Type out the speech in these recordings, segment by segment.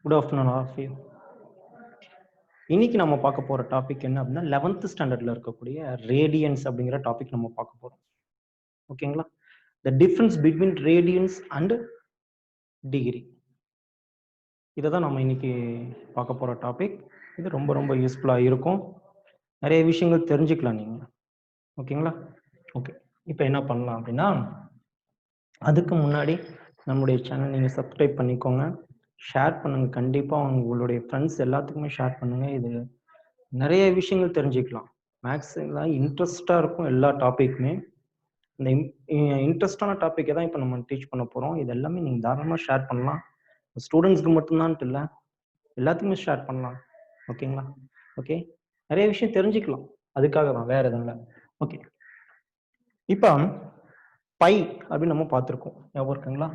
Good afternoon, all of you. இன்னைக்கு நம்ம பார்க்க போற டாபிக் என்ன அப்படின்னா 11th ஸ்டாண்டர்ட்ல இருக்கக்கூடிய ரேடியன்ஸ் அப்படிங்கிற டாபிக் நம்ம பார்க்க போறோம். ஓகேங்களா? The difference between radians and degree. இதை தான் நம்ம இன்னைக்கு பார்க்க போற டாபிக். இது ரொம்ப ரொம்ப யூஸ்ஃபுல்லா இருக்கும். நிறைய விஷயங்கள் தெரிஞ்சுக்கலாம் நீங்க. ஓகேங்களா? ஓகே. இப்போ என்ன பண்ணலாம் அப்படின்னா, அதுக்கு முன்னாடி நம்மளுடைய சேனல் நீங்க சப்ஸ்கிரைப் பண்ணிக்கோங்க, ஷேர் பண்ணுங்க. கண்டிப்பா உங்களுடைய ஃப்ரெண்ட்ஸ் எல்லாத்துக்குமே ஷேர் பண்ணுங்க. இது நிறைய விஷயங்கள் தெரிஞ்சுக்கலாம். மேக்ஸ் எல்லாம் இன்ட்ரெஸ்டா இருக்கும் எல்லா டாபிக்குமே. இந்த இன்ட்ரெஸ்டான டாப்பிக்கை தான் இப்போ நம்ம டீச் பண்ண போறோம். இது எல்லாமே நீங்க தாராளமா ஷேர் பண்ணலாம். ஸ்டூடெண்ட்ஸ்க்கு மட்டும்தான் இல்லை, எல்லாத்துக்குமே ஷேர் பண்ணலாம். ஓகேங்களா? ஓகே, நிறைய விஷயம் தெரிஞ்சுக்கலாம். அதுக்காக தான், வேற எதுவும் இல்லை. ஓகே, இப்போ பை அப்படின்னு நம்ம பார்த்துருக்கோம். ஞாபகம் இருக்குங்களா?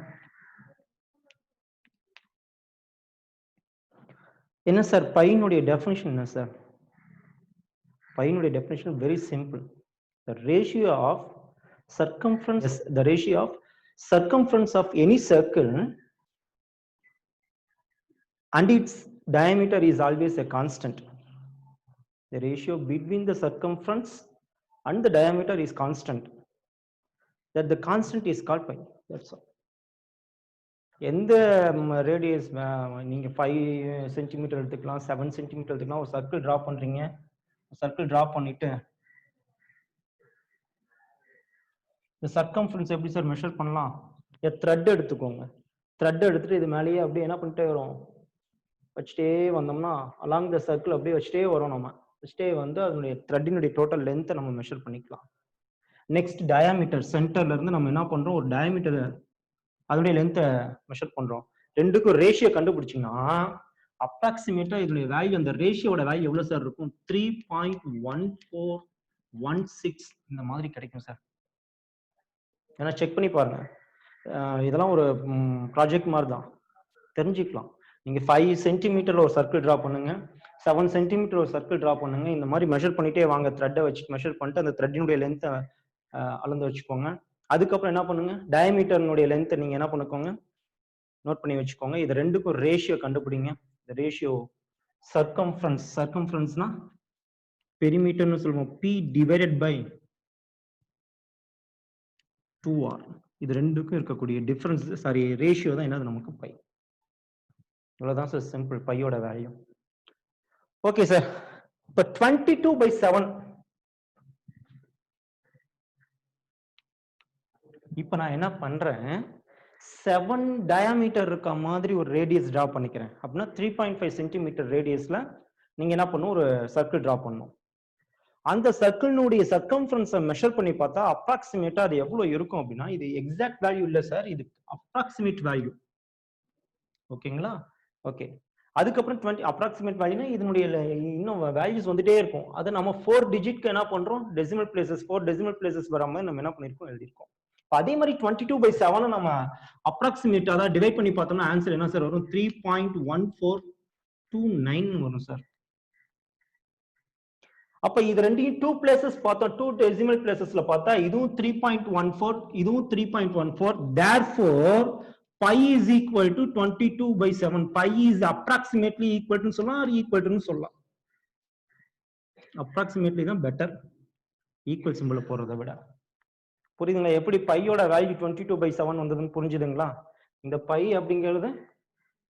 என்ன சார் பையனுடைய டெஃபினிஷன் என்ன சார்? பையனுடைய definition very simple. The ratio of circumference, the ratio of circumference of any circle and its diameter is always a constant. The ratio between the circumference and the diameter is constant. That the constant is called pi. That's all. எந்த radius நீங்க 5 centimetre எடுத்துக்கலாம், 7 centimetre எடுத்துக்கலாம். ஒரு circle draw பண்றீங்க, circle draw பண்ணிட்டு இந்த circumference எப்படி sir measure பண்ணலாம்? த்ரெட் எடுத்துக்கோங்க. த்ரெட் எடுத்துட்டு இது மேலேயே அப்படியே என்ன பண்ணிட்டே வரும், வச்சுட்டே வந்தோம்னா அலாங் த சர்க்கிள் அப்படியே வச்சுட்டே வரும். நம்ம வச்சுட்டே வந்து அதனுடைய த்ரெட்டினுடைய டோட்டல் லென்த்தை நம்ம மெஷர் பண்ணிக்கலாம். நெக்ஸ்ட் டயாமீட்டர், சென்டர்ல இருந்து நம்ம என்ன பண்றோம், ஒரு டயாமீட்டர் அதனுடைய லென்த்தை மெஷர் பண்றோம். ரெண்டுக்கும் ரேஷியோ கண்டுபிடிச்சிங்கன்னா அப்ராக்சிமேட்டா இதனுடைய வேல்யூ, அந்த ரேஷியோட வேல்யூ எவ்வளவு சார் இருக்கும்? 3.1416 இந்த மாதிரி கிடைக்கும் சார். ஏன்னா செக் பண்ணி பாருங்க. இதெல்லாம் ஒரு ப்ராஜெக்ட் மாதிரி தான், தெரிஞ்சுக்கலாம். நீங்க 5 சென்டிமீட்டர்ல ஒரு சர்க்கிள் டிரா பண்ணுங்க, 7 சென்டிமீட்டர் ஒரு சர்க்கிள் டிரா பண்ணுங்க. இந்த மாதிரி மெஷர் பண்ணிட்டே வாங்க. த்ரெட்டை வச்சு மெஷர் பண்ணிட்டு அந்த த்ரெட்டினுடைய லென்த்தை அளந்து வச்சுக்கோங்க. அதுக்கப்புறம் என்ன பண்ணுங்க, டயாமீட்டர்னுடைய லென்த்தை நீங்க என்ன பண்ணிக்கோங்க, நோட் பண்ணி வச்சுக்கோங்க. இது ரெண்டுக்கும் ரேஷியோ கண்டுபிடிங்க. இந்த ரேஷியோ சர்க்கம்ஃபரன்ஸ், சர்க்கம்ஃபரன்ஸ்னா பெரிமீட்டர்னு சொல்லுவோம், P டிவைடட் பை 2R. இது ரெண்டுக்கும் இருக்கக்கூடிய டிஃபரன்ஸ், சாரி ரேஷியோ தான் என்னது நமக்கு பை. இவ்வளவுதான் சார் சிம்பிள் பையோட வேல்யூ. ஓகே சார், இப்போ 22/7. இப்போ நான் என்ன பண்றேன், 7 டயாமீட்டர் இருக்க மாதிரி ஒரு ரேடியஸ் டிரா பண்ணிக்கிறேன். அப்படின்னா 3.5 சென்டிமீட்டர் ரேடியஸ்ல நீங்க என்ன பண்ணும், ஒரு சர்க்கிள் டிரா பண்ணும். அந்த சர்க்கிள்னுடைய சர்க்கம்ஃபரன்ஸை மெஷர் பண்ணி பார்த்தா அப்ராக்சிமேட்டா அது எவ்வளவு இருக்கும் அப்படின்னா, இது எக்ஸாக்ட் வேல்யூ இல்ல சார், இது அப்ராக்சிமேட் வேல்யூ. ஓகேங்களா? ஓகே, அதுக்கப்புறம் 20 அப்ராக்சிமேட் வேல்யூனா இதனுடைய இன்னும் வேல்யூஸ் வந்துட்டே இருக்கும். அதை நம்ம 4 டிஜிட்க்கு என்ன பண்றோம், டெசிமல் பிளேசஸ், 4 டெசிமல் பிளேசஸ் வர மாதிரி நம்ம என்ன பண்ணிருக்கோம், எழுதிருக்கோம். அதே மாதிரி 22/7 நம்ம அப்ராக்சிமேட் அதாவது டிவைட் பண்ணி பார்த்தோம்னா ஆன்சர் என்ன சார் வரும், 3.1429 வரும் சார். அப்ப இது ரெண்டையும் 2 பிளேசஸ் பார்த்தோம், 2 டெசிமல் பிளேசஸ்ல பார்த்தா இதுவும் 3.14, இதுவும் 3.14. therefore pi is equal to 22/7. pi is approximately equal to சொல்லலாம், or equal to சொல்லலாம். approximately தான் பெட்டர், ஈக்குவல் சிம்பிள் போறதை விட. புரியுதுங்களா? எப்படி பையோட வேல்யூ 22/7 வந்ததுன்னு புரிஞ்சுதுங்களா? இந்த பை அப்படிங்கிறது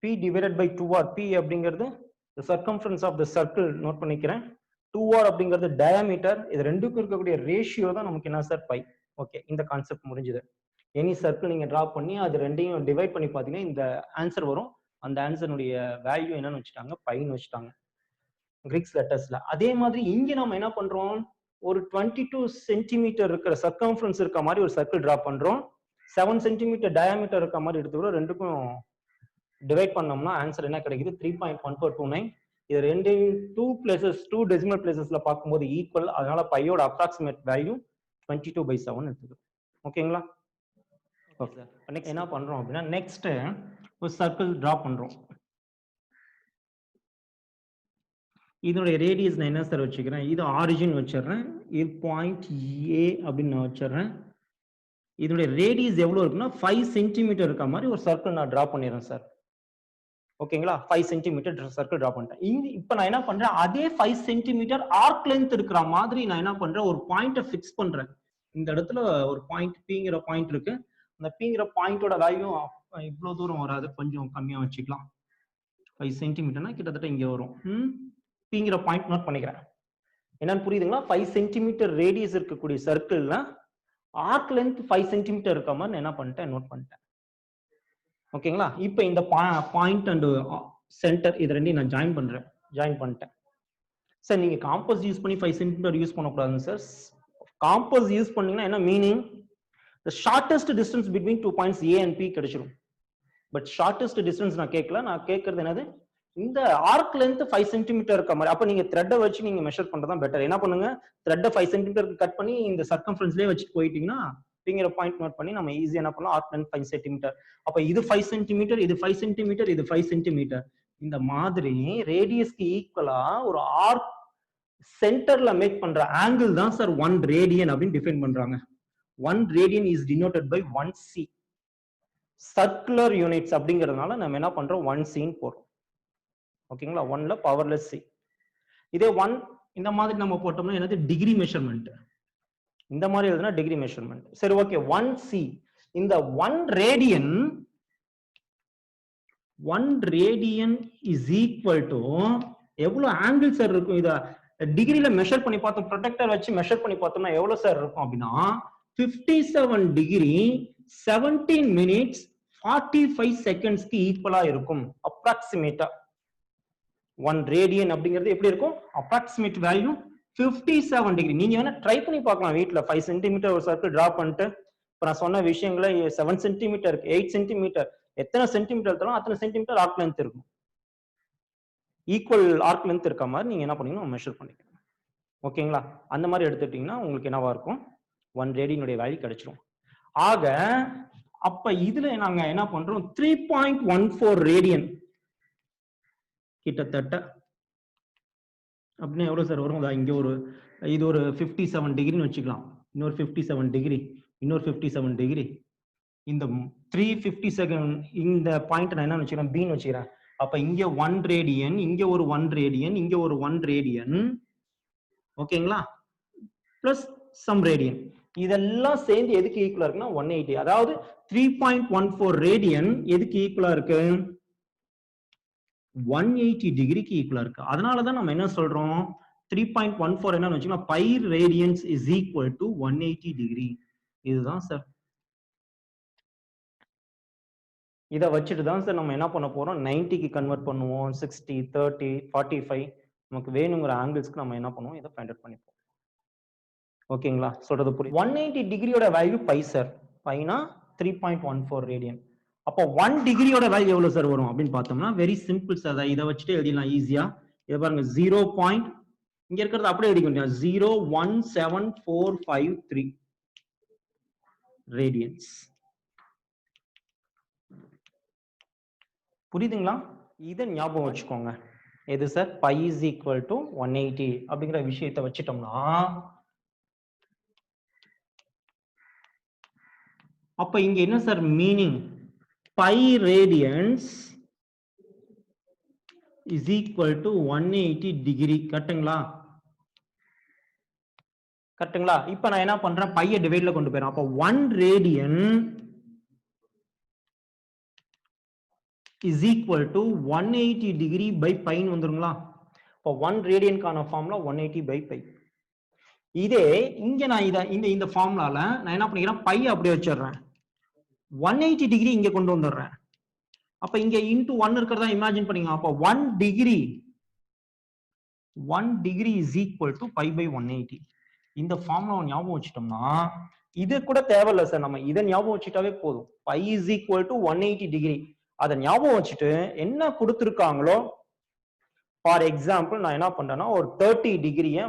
P divided by 2R. P அப்படிங்கிறது the circumference of the circle, note பண்ணிக்கிறேன். 2R அப்படிங்கிறது டயாமீட்டர். இது ரெண்டுக்கும் இருக்கக்கூடிய ரேஷியோ தான் நமக்கு என்ன சார், பை. ஓகே, இந்த கான்செப்ட் முடிஞ்சது. எனி சர்க்கிள் நீங்க டிரா பண்ணி அது ரெண்டையும் டிவைட் பண்ணி பாத்தீங்கன்னா இந்த ஆன்சர் வரும். அந்த ஆன்சருடைய வேல்யூ என்னன்னு வச்சுட்டாங்க, பைன்னு வச்சுட்டாங்க கிரீக் லெட்டர்ஸ்ல. அதே மாதிரி இங்க நம்ம என்ன பண்றோம், ஒரு 22 சென்டிமீட்டர் இருக்கிற சர்க்கம்ஃபரன்ஸ் இருக்க மாதிரி ஒரு சர்க்கிள் டிரா பண்றோம். 7 சென்டிமீட்டர் டயாமீட்டர் இருக்க மாதிரி எடுத்துக்கிறோம். ரெண்டுக்கும் டிவைட் பண்ணோம்னா ஆன்சர் என்ன கிடைக்குது, 3.1429. இது ரெண்டையும் 2 பிளேசஸ், 2 டெசிமல் பிளேசஸ்ல பார்க்கும்போது ஈக்குவல். அதனால பையோட அப்ராக்சிமேட் வேல்யூ 22/7 எடுத்துக்கிறோம். ஓகேங்களா? ஓகே, நெக்ஸ்ட் என்ன பண்றோம் அப்படின்னா, நெக்ஸ்ட் ஒரு சர்க்கிள் டிரா பண்றோம். இதனுடைய ரேடியஸ் நான் என்ன சார் வச்சுக்கிறேன், இது ஆரிஜின் வச்சிடுறேன், இது பாயிண்ட் A அப்படின்னு நான் வச்சிடுறேன். இதனுடைய ரேடியஸ் எவ்வளவு இருக்குன்னா 5 சென்டிமீட்டர் இருக்க மாதிரி ஒரு சர்க்கிள் நான் டிரா பண்ணிடுறேன் சார். ஓகேங்களா 5 சென்டிமீட்டர் சர்க்கிள் டிரா பண்ணிட்டேன். இப்போ நான் என்ன பண்றேன், அதே 5 சென்டிமீட்டர் ஆர்க் லென்த் இருக்கிற மாதிரி நான் என்ன பண்றேன், ஒரு பாயிண்ட்டை ஃபிக்ஸ் பண்றேன். இந்த இடத்துல ஒரு பாயிண்ட் பிங்கிற பாயிண்ட் இருக்கு. அந்த பிங்கிற பாயிண்டோட வேல்யூ இவ்வளவு தூரம் வராது, கொஞ்சம் கம்மியா வச்சுக்கலாம். 5 சென்டிமீட்டர்னா கிட்டத்தட்ட இங்க வரும். பிங்கிற பாயிண்ட் நோட் பண்ணிக்கிறேன். என்னன்னு புரியுதுங்களா? 5 சென்டிமீட்டர் ரேடியஸ் இருக்கக்கூடிய சர்க்கிள்ல ஆர்க் லென்த் 5 சென்டிமீட்டர் இருக்க மாதிரி நான் என்ன பண்ணிட்டேன், நோட் பண்ணிட்டேன். ஓகேங்களா? இப்போ இந்த பாயிண்ட் அண்ட் சென்டர் இது ரெண்டையும் நான் ஜாயின் பண்ணிட்டேன். சார் நீங்க காம்பஸ் யூஸ் பண்ணி 5 சென்டிமீட்டர் யூஸ் பண்ணக்கூடாதுங்க சார். காம்பஸ் யூஸ் பண்ணீங்கன்னா என்ன meaning, the shortest distance between 2 points A and P கிடைச்சிரும். பட் ஷார்டஸ்ட் டிஸ்டன்ஸ் நான் கேட்கல, நான் கேட்கறது என்னது, இந்த ஆர்க் லென்த் 5 சென்டிமீட்டர் இருக்க மாதிரி. அப்ப நீங்க த்ரெட்டை வச்சு நீங்க மெஷர் பண்றதா பெட்டர். என்ன பண்ணுங்க, த்ரெட்டை 5 சென்டிமீட்டருக்கு கட் பண்ணி இந்த சர்க்கம்ஃபரன்ஸ்லயே வச்சு போயிட்டீங்கன்னா பிங்கர் பாயிண்ட் நோட் பண்ணி நம்ம ஈஸியா என்ன பண்ணலாம், ஆர்க் லென்த் 5 சென்டிமீட்டர். அப்ப இது 5 சென்டிமீட்டர், இது 5 சென்டிமீட்டர், இது 5 சென்டிமீட்டர். இந்த மாதிரி ரேடியஸ்க்கு ஈக்குவலா ஒரு ஆர்க் சென்டர்ல மேக் பண்ற ஆங்கிள் தான் சார் 1 ரேடியன் அப்படின்னு டிஃபைன் பண்றாங்க. 1 radian is denoted by 1c. Circular units அப்படிங்கிறதுனால நம்ம என்ன பண்றோம், 1c போறோம். ஓகேங்களா? 1ல பவர்லெஸ் c. இதே 1 இந்த மாதிரி நம்ம போட்டோம்னா என்னது, டிகிரி மெஷர்மெண்ட். இந்த மாதிரி எழுதுனா டிகிரி மெஷர்மெண்ட். சரி ஓகே, 1c. இந்த 1 ரேடியன் இஸ் ஈக்குவல் டு எவ்வளவு ஆங்கிள் சார் இருக்கும்? இத டிகிரில மெஷர் பண்ணி பார்த்தோம், ப்ரொடெக்டர் வச்சு மெஷர் பண்ணி பார்த்தோம்னா எவ்வளவு சார் இருக்கும் அப்படின்னா 57 டிகிரி 17 minutes 45 செகண்ட்ஸ்க்கு ஈக்குவலா இருக்கும் அப்ராக்சிமேட்டா. 1 ரேடியன் அப்படிங்கிறது எப்படி இருக்கும், அப்ராக்சிமேட் வேல்யூ 57 டிகிரி. நீங்க வேணா ட்ரை பண்ணி பார்க்கலாம் வீட்ல. 5 சென்டிமீட்டர் ஒரு சர்க்கிள் டிரா பண்ணிட்டு இப்ப நான் சொன்ன விஷயங்களை 7 சென்டிமீட்டர் 8 சென்டிமீட்டர் எத்தனை சென்டிமீட்டர் எடுத்தாலும் அத்தனை சென்டிமீட்டர் ஆர்க் லென்த் இருக்கும். ஈக்குவல் ஆர்க் லென்த் இருக்க மாதிரி நீங்க என்ன பண்ணீங்கன்னா மெஷர் பண்ணிக்கணும். ஓகேங்களா? அந்த மாதிரி எடுத்துட்டீங்கன்னா உங்களுக்கு என்னவா இருக்கும், 1 ரேடியனுடைய வேல்யூ கிடைச்சிரும். ஆக அப்ப இதுல நாங்க என்ன பண்றோம், 3.14 ரேடியன் கிட்டத்தட்ட அப்படின்னா எவ்வளவு சார் வரும்? இங்க ஒரு இது ஒரு 57 டிகிரின்னு வச்சுக்கலாம், இன்னொரு 57 டிகிரி, இன்னொரு 57 டிகிரி. இந்த 357 இந்த பாயிண்ட் நான் என்ன வச்சுக்கிறேன், பின்னு வச்சுக்கிறேன். அப்ப இங்க 1 ரேடியன், இங்க ஒரு 1 ரேடியன், இங்க ஒரு 1 ரேடியன். ஓகேங்களா? Plus some radian. இதெல்லாம் சேர்ந்து எதுக்கு ஈக்குவலா இருக்குன்னா 180. அதாவது 3.14 ரேடியன் எதுக்கு ஈக்குவலா இருக்கு, 180 டிகிரிக்கு ஈக்குவலா இருக்கு. அதனாலதான் நம்ம என்ன சொல்றோம், 3.14 என்ன வச்சுக்கோங்க, pi radians is equal to 180 degree. இதுதான் சார். இதை வச்சுட்டு தான் சார் நம்ம என்ன பண்ண போறோம், 90க்கு கன்வெர்ட் பண்ணுவோம், 60, 30, 45 நமக்கு வேணுங்கிற ஆங்கிள்ஸ்க்கு நம்ம என்ன பண்ணுவோம், இதை ஃபைண்ட் அவுட் பண்ணிப்போம். ஓகேங்களா? சொல்றது புரியுது. 180 டிகிரியோட வேல்யூ பை சார். பைனா 3.14 ரேடியன். அப்போ 1 டிகிரியோட வேல்யூ எவ்வளவு சார் வரும் அப்படின்னு பார்த்தோம்னா வெரி சிம்பிள் சார். இதை வச்சுட்டு எழுதிடலாம் ஈஸியா. இதை பாருங்க 0. இங்க இருக்கிறது அப்படியே எழுதிக்க முடியும், 0.17453 ரேடியன்ஸ். புரியுதுங்களா? இதை ஞாபகம் வச்சுக்கோங்க. எது sir, pi is equal to 180 அப்படிங்கிற விஷயத்தை வச்சுட்டோம்னா அப்ப இங்க என்ன sir meaning, pi radians is equal to 180 degree. கரெக்ட்டுங்களா? கரெக்ட்டுங்களா? இப்ப நான் என்ன பண்றேன், பைய டிவைட்ல கொண்டு போயிடும். அப்ப 1 radian is equal to 180 degree by pi ன்னு வந்துருங்களா? இப்போ 1 ரேடியனுக்கான ஃபார்முலா 180 by pi. இதே இங்க நான் இந்த ஃபார்முலால நான் என்ன பண்ணிக்கிறேன், பை அப்படியே வச்சிடுறேன், 180 டிகிரி இங்க கொண்டு வந்துடுறேன். அப்ப இங்க இன்டு 1 இருக்கிறதா இமேஜின் பண்ணீங்க. அப்ப 1 degree is equal to pi by 180. இந்த ஃபார்முலா ஞாபகம் வச்சிட்டோம்னா இது கூட தேவையில்லை சார், நம்ம இதை ஞாபகம் வச்சுட்டாவே போதும். pi is equal to 180 degree. அதை ஞாபகம் வச்சுட்டு என்ன கொடுத்துருக்காங்களோ, ஃபார் எக்ஸாம்பிள் நான் என்ன பண்றேன்னா ஒரு 30 டிகிரியை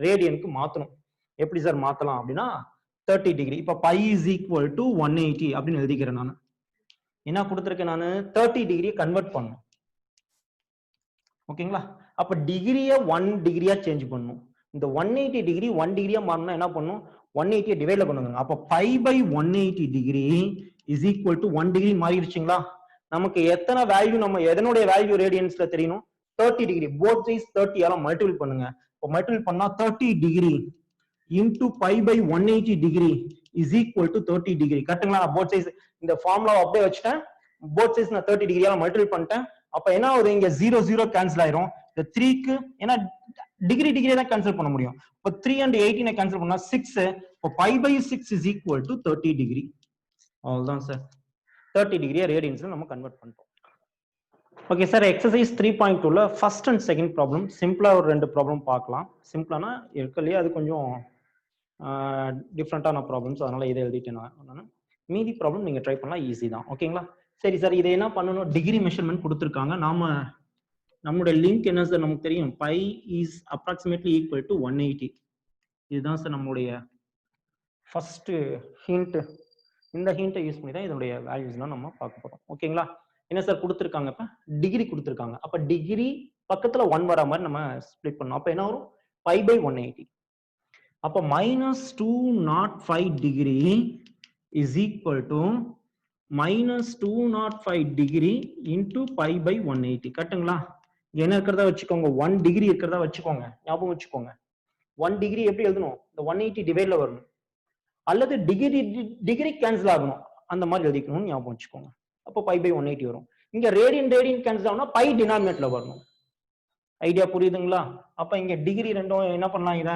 ரேடியனுக்கு மாத்தணும். எப்படி சார் மாத்தலாம் அப்படின்னா 30 டிகிரி. இப்ப பை இஸ் ஈக்குவல் டு 180 அப்படின்னு எழுதிக்கிறேன். நான் என்ன கொடுத்துருக்கேன், நான் 30 டிகிரியை கன்வெர்ட் பண்ணணும். ஓகேங்களா? அப்ப டிகிரியை 1 டிகிரியா சேஞ்ச் பண்ணணும். இந்த 180 டிகிரி 1 டிகிரியா மாறணும்னா என்ன பண்ணும், 180 டிவைட்ல கொண்டு வந்துருங்க. அப்ப pi pi 180 degree is equal to 1 degree மாறிடுச்சுங்களா? நமக்கு எத்தனை வேல்யூ நம்ம எதனுடைய வேல்யூ ரேடியன்ஸ்ல தெரியணும் 30 டிகிரி போத் சைஸ் 30 ஆல மல்டிபிள் பண்ணுங்க இப்போ மல்டிபிள் பண்ணா 30 degree into pi by 180 degree is equal to 30 degree கரெக்ட்டுங்களா போத் சைஸ் இந்த ஃபார்முலா அப்படியே வச்சிட்டேன் போத் சைஸ் நான் 30 டிகிரியால மல்டிபிள் பண்ணிட்டேன் அப்ப என்ன ஆகுது இங்க 0 0 கேன்சல் ஆயிரும் இந்த 3 க்கு ஏன்னா டிகிரி டிகிரி தான் கேன்சல் பண்ண முடியும் இப்போ 3 and 18 கேன்சல் பண்ணா 6 இப்போ pi by 6 is equal to 30 degree அவ்வளவுதான் சார் 30 டிகிரியை ரேடியன்ஸ்ல நம்ம கன்வெர்ட் பண்ணிட்டோம் ஓகே சார் எக்ஸசைஸ் 3.2ல ஃபர்ஸ்ட் அண்ட் செகண்ட் ப்ராப்ளம் சிம்பிளா ஒரு ரெண்டு ப்ராப்ளம் பார்க்கலாம் சிம்பிளானா இருக்கலையே அது கொஞ்சம் டிஃப்ரெண்டான ப்ராப்ளம்ஸ் அதனால இதை எழுதிட்டேன் நான் மீதி ப்ராப்ளம் நீங்க ட்ரை பண்ணலாம் ஈஸி தான் ஓகேங்களா சரி சார் இதை என்ன பண்ணணும் டிகிரி மெஷர்மெண்ட் கொடுத்துருக்காங்க நம்மளுடைய லிங்க் என்ன சார் நமக்கு தெரியும் pi is approximately equal to 180 இதுதான் சார் நம்மளுடைய ஃபர்ஸ்ட் ஹிண்ட் இந்த ஹிண்ட்டை யூஸ் பண்ணி தான் இதனுடைய வேல்யூஸ்லாம் நம்ம பார்க்க போறோம் ஓகேங்களா என்ன சார் கொடுத்துருக்காங்க இப்ப டிகிரி கொடுத்துருக்காங்க அப்ப டிகிரி பக்கத்துல 1 வர மாதிரி நம்ம ஸ்ப்ளிட் பண்ணோம் அப்ப என்ன வரும் பை பை 180 அப்ப -205 degree is equal to -205 degree into pi pi 180 கரெக்ட்டுங்களா என்ன இருக்கிறதா வச்சுக்கோங்க 1 டிகிரி இருக்கிறதா வச்சுக்கோங்க ஞாபகம் வச்சுக்கோங்க 1 டிகிரி எப்படி எழுதணும் இந்த 180 டிவைட்ல வரணும் அல்லது டிகிரி கேன்சல் ஆகணும் அந்த மாதிரி எழுதிக்கணும்னு ஞாபகம் வச்சுக்கோங்க அப்போ பை பை 180 வரும் இங்க ரேடியன் கேன்சல் ஆகும்னா பை டினாமினேட்ல வரணும் ஐடியா புரியுதுங்களா அப்ப இங்க டிகிரி ரெண்டும் என்ன பண்ணலாம் இத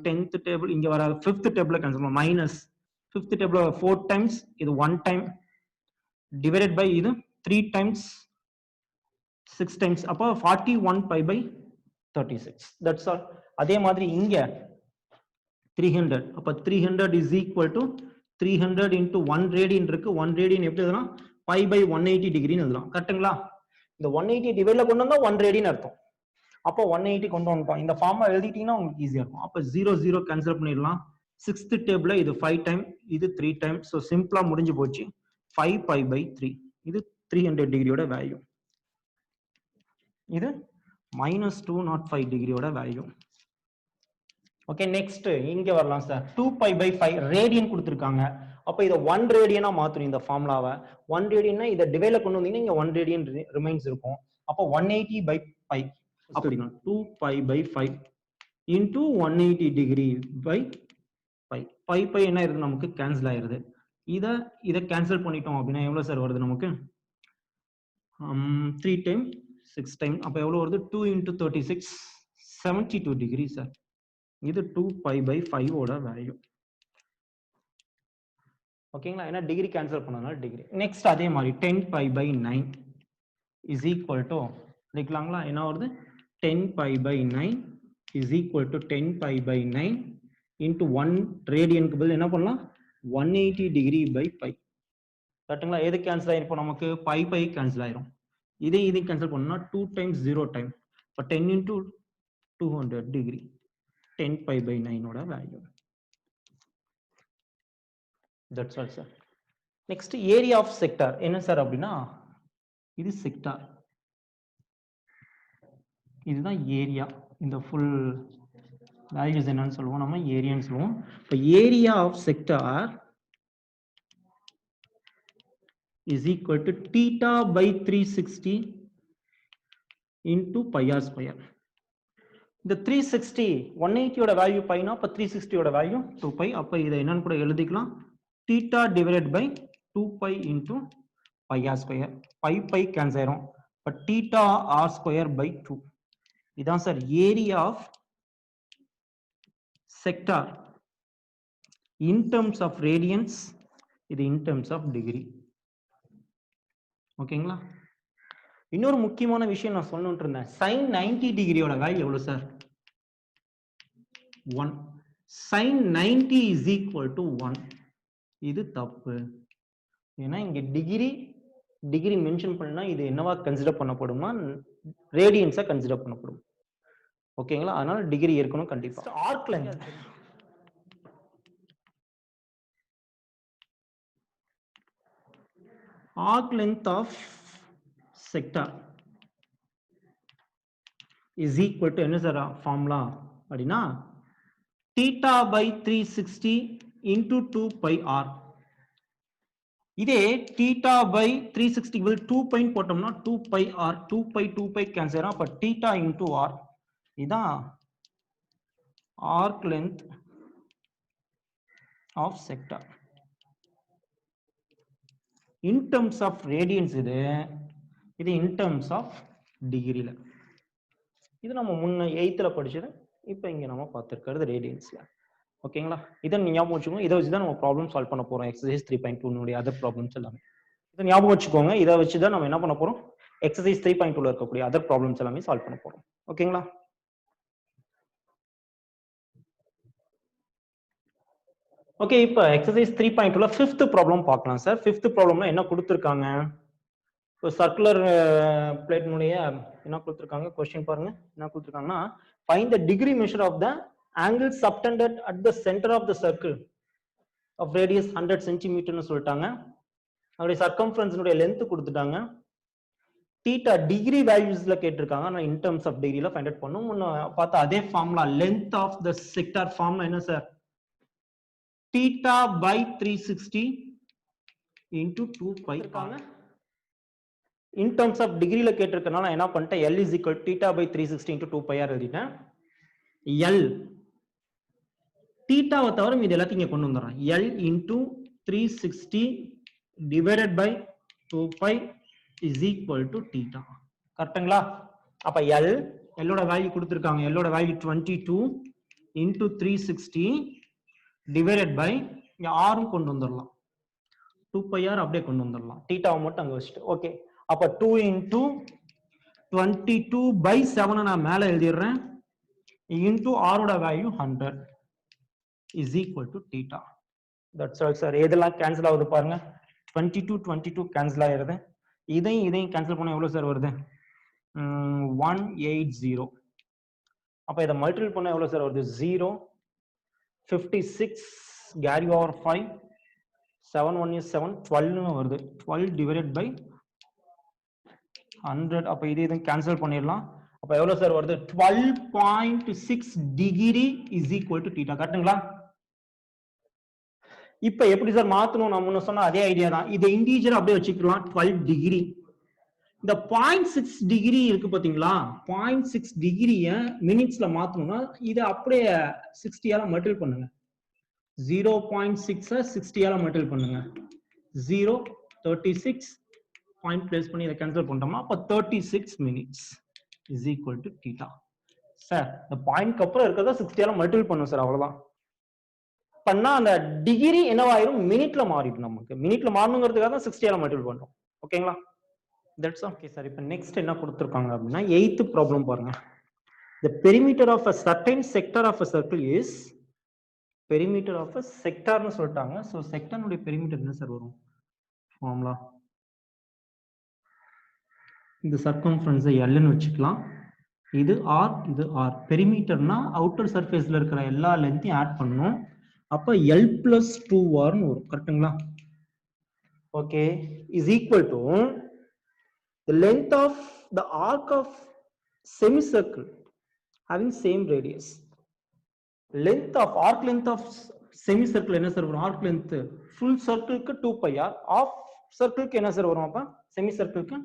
10th டேபிள் இங்க வர 5th டேபிள்ல கேன்சல் பண்ணலாம் மைனஸ் 5th டேபிள்ல 4 டைம்ஸ் இது 1 டைம் டிவைடட் பை இது 3 டைம்ஸ் 6 டைம்ஸ் அப்போ 41 பை பை 36 தட்ஸ் ஆல் அதே மாதிரி இங்க 300 அப்ப 300 is equal to 300 into 1 radian இருக்கு 1 radian எப்படி எழுதலாம் pi by 180 டிகிரின்னு எழுதலாம் கரெக்ட்டுங்களா இந்த 180 டிவைட்ல கொண்டு வந்தா 1 radian அர்த்தம் அப்போ 180 கொண்டு வந்துட்டோம் இந்த ஃபார்முலா எழுதிட்டீங்கன்னா உங்களுக்கு ஈஸியா இருக்கும் அப்ப 0 0 கேன்சல் பண்ணிடலாம் 6th டேபிள்ல இது 5 டைம் இது 3 டைம் சோ சிம்பிளா முடிஞ்சு போச்சு 5 pi by 3 இது 300 டிகிரியோட வேல்யூ இது -205 டிகிரியோட வேல்யூ ஓகே நெக்ஸ்ட் இங்க வரலாம் சார் 2 pi by 5 ரேடியன் கொடுத்திருக்காங்க அப்ப இத 1 ரேடியனா மாத்தணும் இந்த ஃபார்முலாவை 1 ரேடியனா இத டிவைட்ல கொண்டு வந்தீங்கன்னா இங்க 1 ரேடியன் ரிமைன்ஸ் இருக்கும் அப்ப 180 by 5 அப்படினா 2 pi by 5 into 180 degree by 5 pi என்ன இருக்கு நமக்கு கேன்சல் ஆயிருது இத கேன்சல் பண்ணிட்டோம் அப்படினா எவ்வளவு சார் வருது நமக்கு 3 டைம் 6 டைம் அப்ப எவ்வளவு வருது 2 into 36 72 டிகிரி சார் இது 2 pi by 5 ஓட வேல்யூ ஓகேங்களா ஏன்னா டிகிரி கேன்சல் பண்ணனால டிகிரி நெக்ஸ்ட் அதே மாதிரி 10 pi by 9 is equal to लिखலாங்களா என்ன வருது 10 pi by 9 is equal to 10 pi by 9 into 1 ரேடியனுக்கு பதில் என்ன பண்ணலாம் 180 degree by pi கரெக்ட்டுங்களா எது கேன்சல் ஆயிருக்கும் நமக்கு pi கேன்சல் ஆயிரும் இது கேன்சல் பண்ணா 2 times 0 டைம் அப்ப 10 into 200 degree 10 pi by 9 ஓட value that's all sir next area of sector என்ன சார் அப்படினா இது செக்டார் இதுதான் ஏரியா இந்த ஃபுல் வேல்யூஸ் என்னன்னு சொல்லுவோம் நம்ம ஏரியான்னு சொல்லுவோம் இப்போ area of sector is equal to theta by 360 into pi r square இந்த 360 180 ஓட வேல்யூ பைனா அப்ப 360 ஓட வேல்யூ 2 pi அப்ப இத என்னன்னு கூட எழுதிக்கலாம் theta divided by 2 pi into pi r square pi cancel ஆயிரும் அப்ப theta r square by 2 இதான் sir area of sector in terms of radians இது இன் டர்ம்ஸ் ஆஃப் டிகிரி ஓகேங்களா இன்னொரு முக்கியமான விஷயம் நான் சொல்லணும்னு இருந்தேன் sin 90 டிகிரியோட வேல்யூ எவ்வளவு sir 1 sin 90 is equal to 1 இது தப்பு ஏன்னா இங்க டிகிரி மென்ஷன் பண்ணா இது என்னவா கன்சிடர் பண்ணப்படுமா ரேடியன்ஸா கன்சிடர் பண்ணப்படும் ஓகேங்களா அதனால டிகிரி இருக்கணும் கண்டிப்பா arc length arc length of sector is equal to என்ன சார் ஃபார்முலா அப்படினா theta by 360 into 2 pi r இதே theta by 360 will 2 pi போட்டோம்னா 2 pi r 2 pi கேன்சல் அப்ப theta into r இதான் arc length of sector in terms of radians இது in terms of degree ல இது நம்ம முன்ன 8th ல படிச்சது இப்போ இங்க நம்ம பார்த்திருக்கிறது ரேடியன்ஸ்ல ஓகேங்களா இத ஞாபகம் வச்சுக்கோங்க இத வச்சு தான் நம்ம ப்ராப்ளம் சால்வ் பண்ண போறோம் எக்சர்சைஸ் 3.2 னுடைய அதர் ப்ராப்ளம்ஸ் எல்லாமே இத ஞாபகம் வச்சுக்கோங்க இத வச்சு தான் நம்ம என்ன பண்ண போறோம் எக்சர்சைஸ் 3.2 ல இருக்கக்கூடிய அதர் ப்ராப்ளம்ஸ் எல்லாமே சால்வ் பண்ண போறோம் ஓகேங்களா ஓகே இப்போ எக்சர்சைஸ் 3.2 ல 5th ப்ராப்ளம் பார்க்கலாம் சார் 5th ப்ராப்ளம்ல என்ன கொடுத்திருக்காங்க ஒரு சர்க்குலர் பிளேட்னுடைய என்ன கொடுத்திருக்காங்க क्वेश्चन பாருங்க என்ன கொடுத்திருக்காங்கன்னா find the degree measure of the angle subtended at the center of the circle of radius 100 cm னு சொல்லிட்டாங்க அவருடைய circumference உடைய length கொடுத்துட்டாங்க theta degree valuesல கேட்டிருக்காங்க நான் in terms of degree ல find out பண்ணனும் முன்ன பார்த்த அதே formula length of the sector formula என்ன sir theta by 360 into 2 pi இருக்காங்க in terms of degree ல கேட்டிருக்கனால என்ன பண்ணிட்டேன் L is equal to theta by 360 into 2 pi r எழுதிட்டேன் L theta வை தவிர மீதி எல்லாத்தையும் இங்க கொண்டு வந்துறேன் L into 360 divided by 2 pi is equal to theta கரெக்ட்டுங்களா அப்ப L ஓட வேல்யூ கொடுத்திருக்காங்க L ஓட வேல்யூ 22 into 360 divided by இங்க r ம் கொண்டு வந்துறலாம் 2 pi r அப்படியே கொண்டு வந்துறலாம் theta வை மட்டும் அங்க வச்சிட்டு ஓகே அப்ப 2 into 22 by 7 நான் மேல எழுதிறேன் into r ஓட value 100 is equal to theta that's all sir இதெல்லாம் கேன்சல் ஆகுது பாருங்க 22 கேன்சல் ஆயிருது இதையும் கேன்சல் பண்ணா எவ்வளவு சார் வருது 180 அப்ப இத மல்டிபிள் பண்ணா எவ்வளவு சார் வருது 0 56 carry over 5 7 1 is 7 12 னு வருது 12 divided by 100 அப்ப இதையும் கேன்சல் பண்ணிடலாம் அப்ப எவ்வளவு சார் வருது 12.6 degree is equal to theta கரெக்ட்டுங்களா இப்ப எப்படி சார் மாத்தணும் நான் முன்ன சொன்ன அதே ஐடியா தான் இதை இன்டிஜர் அப்படியே வச்சுக்கலாம் 12 டிகிரி இந்த 0.6 டிகிரி இருக்கு பாத்தீங்களா 0.6 டிகிரிய மினிட்ஸ்ல மாத்தணும்னா இதை அப்படியே 60 ஆல மல்டிபிள் பண்ணுங்க 0.6 60 ஆல மல்டிபிள் பண்ணுங்க 0 36 பாயிண்ட் பிளேஸ் பண்ணி இதை கேன்சல் பண்ணிட்டோம்னா அப்ப 36 minutes is equal to theta sir இந்த பாயிண்ட்க்கு அப்புறம் இருக்கிறத 60 ஆல மல்டிபிள் பண்ணும் சார் அவ்வளவுதான் பண்ணா அந்த டிகிரி என்னவாயிரும் மினிட்ல மாறிடும் நமக்கு மினிட்ல மாறணுங்கிறதுக்காக தான் 60 ஆல மல்டிபிள் பண்றோம் ஓகேங்களா தட்ஸ் ஓகே சார் இப்போ நெக்ஸ்ட் என்ன கொடுத்திருக்காங்க அப்படின்னா 8th ப்ராப்ளம் பாருங்க the perimeter of a certain sector of a circle is perimeter of a sector னு சொல்லிட்டாங்க சோ செக்டார் உடைய பெரிமீட்டர் என்ன சார் வரும் ஃபார்முலா இந்த சர்க்கம்ஃபரன்ஸ் L ன்னு வச்சுக்கலாம் இது R இது R பெரிமீட்டர்னா அவுட்டர் சர்ஃபேஸ்ல இருக்கிற எல்லா லெந்தையும் ஆட் பண்ணனும் அப்ப L plus 2R னு வரும் கரெக்ட்டுங்களா okay is equal to the length of the arc of semicircle having same radius length of arc length of semicircle என்ன சார் வரும் arc length full circle க்கு 2 pi r half circle க்கு என்ன sir வரும் அப்ப semicircle க்கு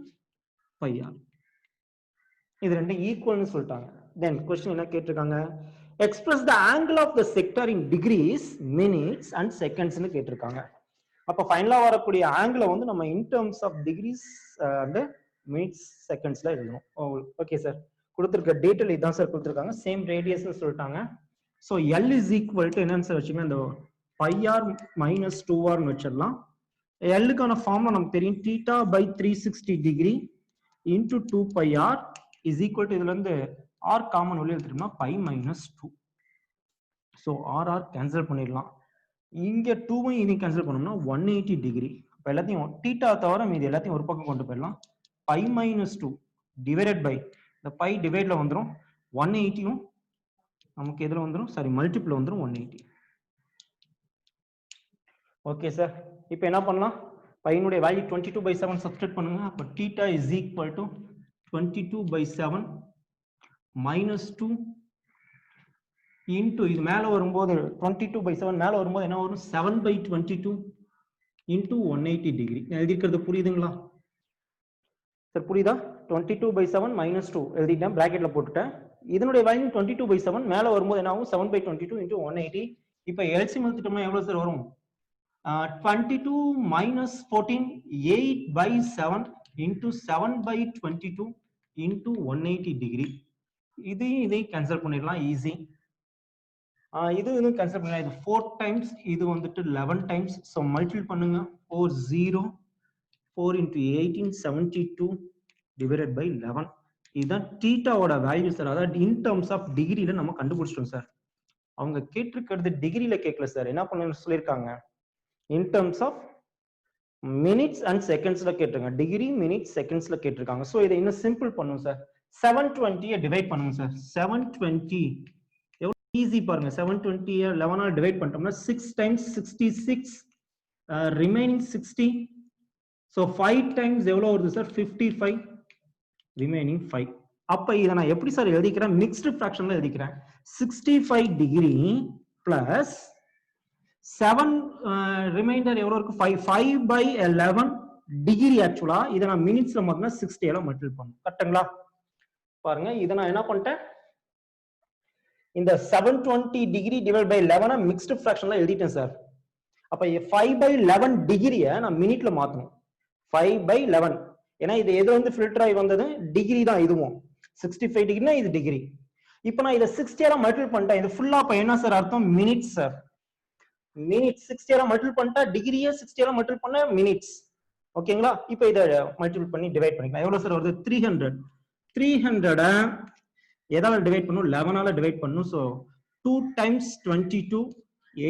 pi r இது ரெண்டும் ஈக்குவல் னு சொல்லிட்டாங்க then question என்ன கேட்டிருக்காங்க express the angle of the sector in degrees minutes and seconds னு கேட்டிருக்காங்க அப்ப ஃபைனலா வரக்கூடிய ஆங்கிள் வந்து நம்ம in terms of degrees and minutes secondsல எழுதணும் ஓகே சார் கொடுத்திருக்க டீடைல் இதான் சார் கொடுத்திருக்காங்க சேம் ரேடியஸ் னு சொல்லிட்டாங்க so L is equal to என்னன்னு சார் வச்சுக்கோங்க இந்த pi r minus 2r னு வச்சிடலாம் L க்கான ஃபார்முலா நமக்கு தெரியும் theta by 360 degree into 2 pi r is equal to இதுல இருந்து r காமன் வெளிய எடுத்துட்டோம்னா pi minus 2 so r cancel பண்ணிடலாம் இங்க 2 ஐயும் இதையும் கேன்சல் பண்ணோம்னா 180 டிகிரி அப்ப எல்லாத்தையும் theta தவிர மீதி எல்லாத்தையும் ஒரு பக்கம் கொண்டு போயிடலாம் pi minus 2 divided by the pi டிவைட்ல வந்துரும் 180 யும் நமக்கு எதுல வந்துரும் சாரி மல்டிபிள் வந்துரும் 180 ஓகே சார் இப்போ என்ன பண்ணலாம் pi னுடைய வேல்யூ 22/7 சப்ஸ்டிட்யூட் பண்ணுங்க அப்ப theta is equal to 22/7 minus 2 into இது மேல வரும்போது 22/7 மேல வரும்போது என்ன வரும் 7/22 into 180 degree. எழுதிக்கிறது புரியுதுங்களா சார்? புரியுதா? 22/7 minus 2 எழுதிட்டேன், பிராக்கெட்ல போட்டுட்டேன். இதனுடைய வேல்யூ 22/7, மேல வரும்போது என்ன ஆகும்? 7/22 into 180. இப்போ எல்சிஎம் எடுத்துட்டோம்னா எவ்வளவு சார் வரும்? 22 minus 14, 8/7 into 7/22 into 180 degree. இதை கேன்சல் பண்ணிடலாம், ஈஸி. இது கேன்சல் பண்ணலாம். இது 4 டைம்ஸ், இது வந்துட்டு 11 டைம்ஸ். ஸோ மல்டிபிள் பண்ணுங்க. 4 into 18, 72 divided by 11. இதுதான் தீட்டாவோட வேல்யூ சார். அதாவது இன் டர்ம்ஸ் ஆஃப் டிகிரியில நம்ம கண்டுபிடிச்சிட்டோம் சார். அவங்க கேட்டிருக்கிறது டிகிரியில கேட்கல சார். என்ன பண்ண சொல்லியிருக்காங்க? In terms of minutes and செகண்ட்ஸ்ல கேட்டிருக்காங்க. டிகிரி, மினிட்ஸ், செகண்ட்ஸ்ல கேட்டிருக்காங்க. ஸோ இதை இன்னும் சிம்பிள் பண்ணும் சார். 720 டிவைட் பண்ணுங்க சார். 720 எவ்வளவு ஈஸி பாருங்க. 720 11 டிவைட் பண்ணிட்டோம்னா 6 times 66, ரிமைனிங் 60. ஸோ 5 டைம்ஸ் எவ்வளவு வருது சார்? 55, ரிமைனிங் 5. அப்ப இதை நான் எப்படி சார் எழுதிக்கிறேன்? மிக்ஸ்டு ஃபிராக்ஷன்ல எழுதிக்கிறேன். 65 டிகிரி பிளஸ் 7 ரிமைண்டர் எவ்வளவு இருக்கு? 5. 5/11 டிகிரி. ஆக்சுவலா இதை நான் மினிட்ஸ்ல மாத்தினா 60 எல்லாம் மல்டிபிள் பண்ணும். கரெக்ட்டுங்களா? பாருங்க, இதை நான் என்ன பண்ணிட்டேன்? இந்த 720 டிகிரி டிவைட் பை 11 மிக்ஸ்டு ஃபிராக்ஷன்ல எழுதிட்டேன் சார். அப்ப 5/11 டிகிரியை நான் மினிட்ல மாத்தணும். 5/11, ஏன்னா இது எது வந்து ஃபில்டர் ஆகி வந்தது? டிகிரி தான். இதுவும் 65 டிகிரினா இது டிகிரி. இப்போ நான் இதை 60 மல்டிபிள் பண்ணிட்டேன். இது ஃபுல்லா அப்ப என்ன சார் அர்த்தம்? Minutes sir. மினிட்ஸ் 60 மல்டிபிள் பண்ணிட்டா டிகிரியே 60 மல்டிபிள் பண்ண மினிட்ஸ். ஓகேங்களா? இப்போ இதை மல்டிபிள் பண்ணி டிவைட் பண்ணிக்கலாம். எவ்வளவு சார் வருது? 300. 300 எதால டிவைட் பண்ணும்? 11ஆல டிவைட் பண்ணும். So 2 times 22,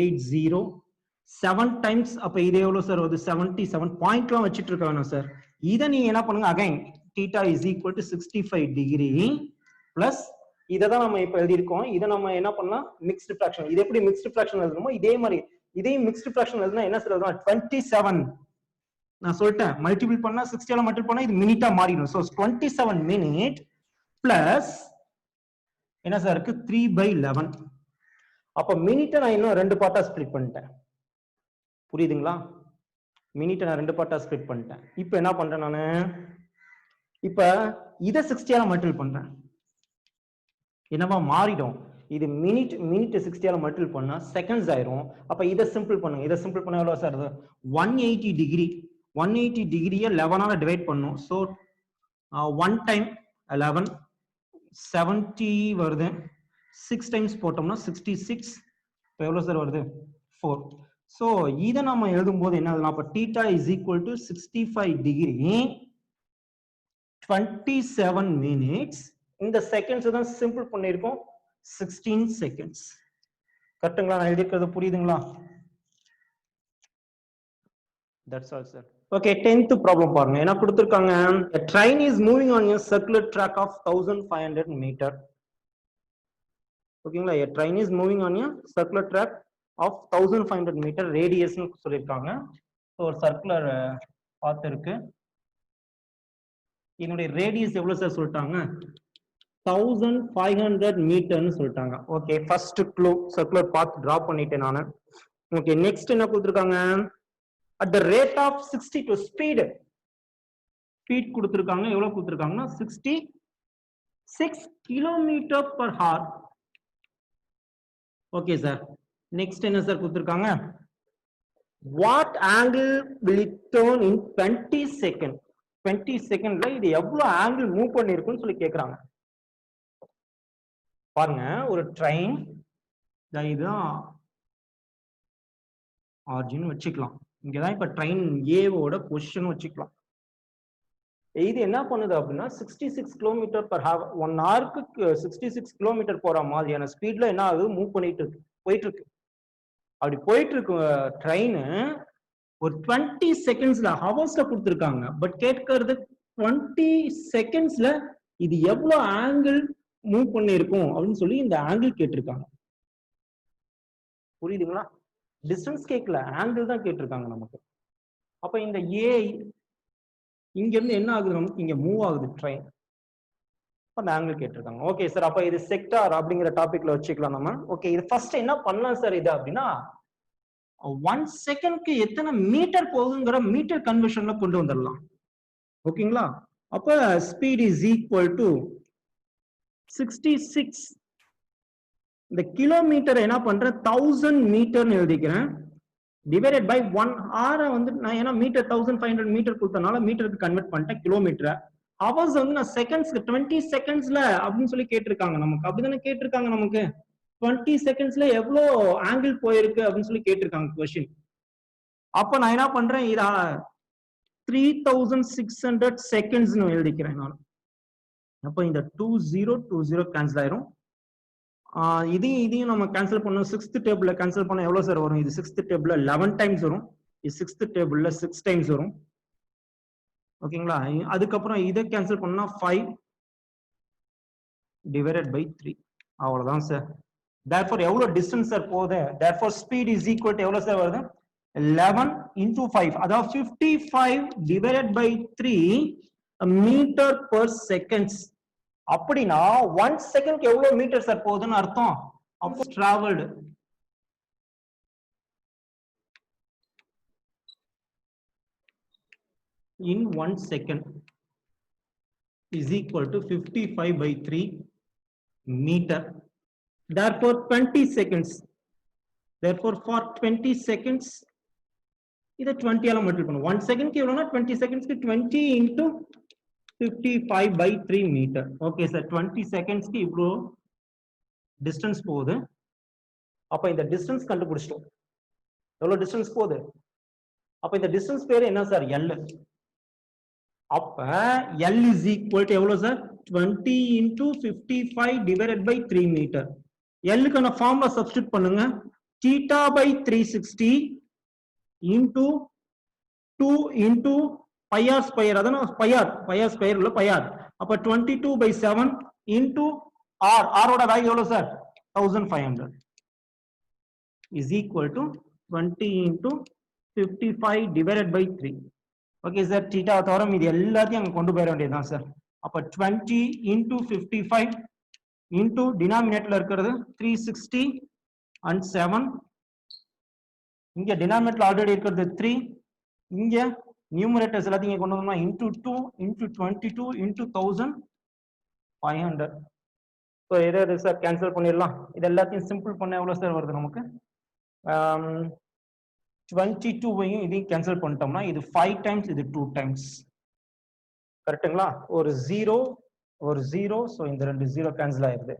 80. 7 டைம்ஸ், அப்ப இது எவ்வளவு சார் வருது? 77. பாயிண்ட்லாம் வச்சுட்டு இருக்க வேணும் சார். இதை நீங்க என்ன பண்ணுங்க? Again θ is equal to 65 degree plus இதை தான் நம்ம இப்ப எழுதியிருக்கோம். இதை நம்ம என்ன பண்ணலாம்? Mixed fraction. இது எப்படி மிக்ஸ்டு ஃபிராக்ஷன் எழுதணுமோ இதே மாதிரி இதையும் மிக்ஸ்டு ஃபிராக்ஷன் எழுதுனா என்ன சார் எழுதலாம்? 27. நான் சொல்லிட்டேன், மல்டிபிள் பண்ணா 60 மல்டிபிள் பண்ணா இது மினிட்டா மாறிடும். ஸோ 27 மினிட் பிளஸ் என்ன சார் இருக்கு? 3/11. அப்ப மினிட்டை நான் இன்னும் 2 பார்ட்டா ஸ்பிளிட் பண்ணிட்டேன். புரியுதுங்களா? மினிட்டை நான் 2 பார்ட்டா ஸ்பிளிட் பண்ணிட்டேன். இப்போ என்ன பண்றேன் நானு? இப்ப இதை 60 மல்டிபிள் பண்றேன். என்னவா மாறிடும்? இது மினிட் 60 மல்டிபிள் பண்ணா செகண்ட்ஸ் ஆயிரும். அப்ப இதை சிம்பிள் பண்ணுங்க. இதை சிம்பிள் பண்ண எவ்வளவு சார்? 180 டிகிரி. 180 டிகிரியை 11ஆல டிவைட் பண்ணும். ஸோ 1 டைம் 11, 70 வருது. 6 டைம்ஸ் போட்டோம்னா 66. இப்போ எவ்வளவு சார் வருது? 4. ஸோ இதை நம்ம எழுதும் போது என்ன ஆகுதுன்னா, அப்ப θ is equal to 65 degree 27 minutes. இந்த செகண்ட்ஸ் தான் சிம்பிள் பண்ணிருக்கோம். 16 செகண்ட்ஸ். கரெக்ட்டுங்களா? நான் எழுதிக்கிறது புரியுதுங்களா? That's all sir. Okay, 10th problem பாருங்க. என்ன கொடுத்திருக்காங்க? A train is moving on a circular track of 1500 meter. ஓகேங்களா? A train is moving on a circular track of 1500 meter radius னு சொல்லிருக்காங்க. ஸோ ஒரு சர்க்குலர் பாத் இருக்கு. இதனுடைய ரேடியஸ் எவ்வளவு சார் சொல்லிட்டாங்க? 1500 மீட்டர்னு சொல்லிட்டாங்க. Okay, first clue circular path drop பண்ணிட்டேன் நானு. ஓகே, நெக்ஸ்ட் என்ன கொடுத்திருக்காங்க? at the rate of 62 speed கொடுத்திருக்காங்க. எவ்வளவு கொடுத்திருக்காங்கன்னா 66 kilometre per hour. Okay sir, next என்ன சார் கொடுத்திருக்காங்க? what angle will it turn in 20 second? 20 செகண்ட்ல இது எவ்வளவு ஆங்கிள் மூவ் பண்ணிருக்குன்னு சொல்லி கேக்குறாங்க. பாருங்க, ஒரு ட்ரெயின் இதுதான் ஆர்ஜின் வச்சுக்கலாம். இங்கதான் இப்ப ட்ரெயின் ஏவோட பொசிஷன் வச்சுக்கலாம். இது என்ன பண்ணுது அப்படின்னா 66 கிலோமீட்டர் per hour, 1 ஹவருக்கு 66 கிலோமீட்டர் போற மாதிரியான ஸ்பீட்ல என்ன ஆகுது? மூவ் பண்ணிட்டு இருக்கு, போயிட்டு இருக்கு. அப்படி போயிட்டு இருக்கு ட்ரெயின் ஒரு 20 செகண்ட்ஸ்ல, ஹவர்ஸ்ல கொடுத்துருக்காங்க. பட் கேட்கறது 20 செகண்ட்ஸ்ல இது எவ்வளவு ஆங்கிள் மூவ் பண்ணிருக்கும் அப்படின்னு சொல்லி இந்த ஆங்கிள் கேட்டிருக்காங்க. புரியுதுங்களா? டிஸ்டன்ஸ் கேட்கல, ஆங்கிள் தான் கேட்டிருக்காங்க நமக்கு. அப்ப இந்த ஏ இங்க இருந்து என்ன ஆகுது? நமக்கு இங்க மூவ் ஆகுது ட்ரெயின். அந்த ஆங்கிள் கேட்டிருக்காங்க. ஓகே சார், அப்ப இது செக்டார் அப்படிங்கிற டாபிக்ல வச்சுக்கலாம் நம்ம. ஓகே, இது ஃபர்ஸ்ட் என்ன பண்ணலாம் சார் இது அப்படின்னா, 1 செகண்ட்க்கு எத்தனை மீட்டர் போகுங்கிற மீட்டர் கன்வர்ஷன்ல கொண்டு வந்துடலாம். ஓகேங்களா? அப்ப ஸ்பீட் இஸ் ஈக்குவல் டு 66. இந்த கிலோமீட்டர் என்ன பண்றேன் 1000 மீட்டர்னு எழுதிக்கிறேன். டிவைடட் பை 1 hour வந்து நான் ஏன்னா மீட்டர் 1500 மீட்டர் கொடுத்தனால மீட்டருக்கு கன்வெர்ட் பண்ணிட்டேன் கிலோமீட்டரை. ஹவர்ஸ் வந்து நான் செகண்ட்ஸ்க்கு 20 செகண்ட்ஸ்ல அப்படின்னு சொல்லி கேட்டிருக்காங்க நமக்கு. அப்படிதானே கேட்டிருக்காங்க நமக்கு. 20 செகண்ட்ஸ்ல எவ்வளோ ஆங்கிள் போயிருக்கு அப்படின்னு சொல்லி கேட்டிருக்காங்க கொஸ்டின். அப்ப நான் என்ன பண்றேன் இத 3600 செகண்ட்ஸ்னு எழுதிக்கிறேன் நான். அப்ப இந்த 20 கேன்சல் ஆயிரும். இதையும் நம்ம கேன்சல் பண்ணோம். 6th டேபிள்ல கேன்சல் பண்ண எவ்வளவு சார் வரும்? இது 6th டேபிள்ல 11 டைம்ஸ் வரும். இது 6th டேபிள்ல 6 டைம்ஸ் வரும். ஓகேங்களா? அதுக்கப்புறம் இதை கேன்சல் பண்ணா 5 டிவைடட் பை 3. அவ்வளவுதான் சார். therefore எவ்வளவு டிஸ்டன்ஸ் சார் போகுது? therefore speed is equal to எவ்வளவு சார் வருது? 11 into 5, அதாவது 55 divided by 3 meter per seconds. அப்படின்னா 1 செகண்ட்க்கு எவ்வளவு மீட்டர் சார் போகுதுன்னு அர்த்தம். அப்போ traveled in 1 second is equal to 55 by 3 meter. Therefore 20 seconds. Therefore for 20 seconds இதை 20 ஆல மல்டிப்ளை பண்ணுவோம். 1 செகண்ட்க்கு எவ்வளவுனா 20 செகண்ட்ஸ்க்கு 20 into 55 by 3 மீட்டர். ஓகே சார், 20 செகண்ட்ஸ்க்கு இவ்வளோ டிஸ்டன்ஸ் போகுது. அப்ப இந்த டிஸ்டன்ஸ் கண்டுபிடிச்சிட்டோம். எவ்வளவு டிஸ்டன்ஸ் போகுது? அப்ப இந்த டிஸ்டன்ஸ் பேரு என்ன சார்? L. அப்ப L is equal to எவ்வளவு sir? 20 into 55 divided by 3 metre. L-க்கான ஃபார்முலா சப்ஸ்டிட்யூட் பண்ணுங்க. theta by 360 into 2 into pi r square. அதான pi r square இல்ல pi r. அப்ப 22 by 7 into r. r ஓட வேல்யூ எவ்வளவு sir? 1500 is equal to 20 into 55 divided by 3. Okay sir, theta தவிர இது எல்லாத்தையும் அங்க கொண்டு போயிட வேண்டியதுதான் சார். அப்ப 20 into 55 into டினாமினேட்டர்ல இருக்கிறது 360 and 7. இங்க டினாமினேட்டர்ல ஆல்ரெடி இருக்கிறது 3. இங்க நியூமரேட்டர்ஸ் எல்லாத்தையும் கொண்டு வந்தோம்னா into 2 into 22 into 1500. ஸோ எது சார் கேன்சல் பண்ணிடலாம். இது எல்லாத்தையும் சிம்பிள் பண்ண எவ்வளவு சார் வருது நமக்கு? 22வையும் இதையும் கேன்சல் பண்ணிட்டோம்னா இது 5 டைம்ஸ், இது 2 டைம்ஸ். கரெக்டுங்களா? ஒரு 0 ஒரு 0. ஸோ இந்த 2 0 கேன்சல் ஆயிருது.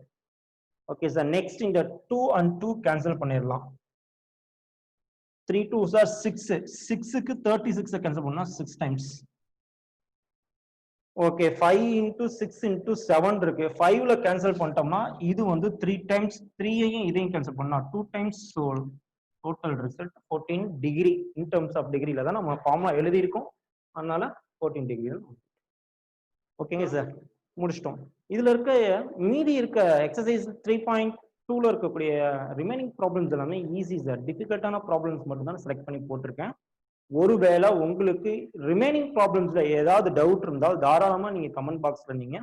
ஓகே சார், நெக்ஸ்ட் இந்த 2 and 2 கேன்சல் பண்ணிடலாம். 3 2s are 6. 6க்கு 36 கேன்சல் பண்ணா 6 டைம்ஸ். ஓகே, 5 into 6 into 7 இருக்கு. 5ல கேன்சல் பண்ணிட்டோம்னா இது வந்து 3 டைம்ஸ். 3ஐயும் இதையும் கேன்சல் பண்ணா 2 times. So total result 14 degree. In terms of டிகிரில தான் நம்ம ஃபார்முலா எழுதி இருக்கோம். அதனால 14 டிகிரி. ஓகேங்க சார், முடிச்சிட்டோம். இதுல இருக்க மீதி இருக்க எக்ஸசைஸ் 3.2ல இருக்கக்கூடிய ரிமைனிங் ப்ராப்ளம்ஸ் எல்லாமே ஈஸி சார். டிஃபிகல்ட்டான ப்ராப்ளம்ஸ் மட்டும் தான் செலக்ட் பண்ணி போட்டிருக்கேன். ஒருவேளை உங்களுக்கு ரிமைனிங் ப்ராப்ளம்ஸ்ல ஏதாவது டவுட் இருந்தால் தாராளமா நீங்க கமெண்ட் பாக்ஸ்ல நீங்க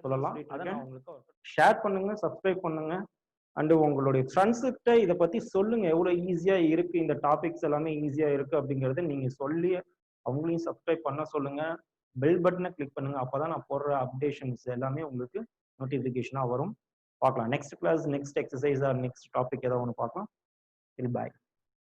சொல்லலாம். அதை நான் உங்களுக்கு ஷேர் பண்ணுங்க, சப்ஸ்கிரைப் பண்ணுங்க. அண்ட் உங்களுடைய ஃப்ரெண்ட்ஸ் கிட்ட இதை பத்தி சொல்லுங்க. எவ்வளவு ஈஸியா இருக்கு, இந்த டாபிக்ஸ் எல்லாமே ஈஸியா இருக்கு அப்படிங்கறத நீங்க சொல்லி அவங்களையும் சப்ஸ்கிரைப் பண்ண சொல்லுங்க. பெல் பட்டனை கிளிக் பண்ணுங்க. அப்பதான் நான் போடுற அப்டேஷன்ஸ் எல்லாமே உங்களுக்கு நோட்டிபிகேஷனா வரும். பார்க்கலாம். Next class, next exercise or next topic ஏதாவது ஒன்று பார்க்கலாம். பாய்.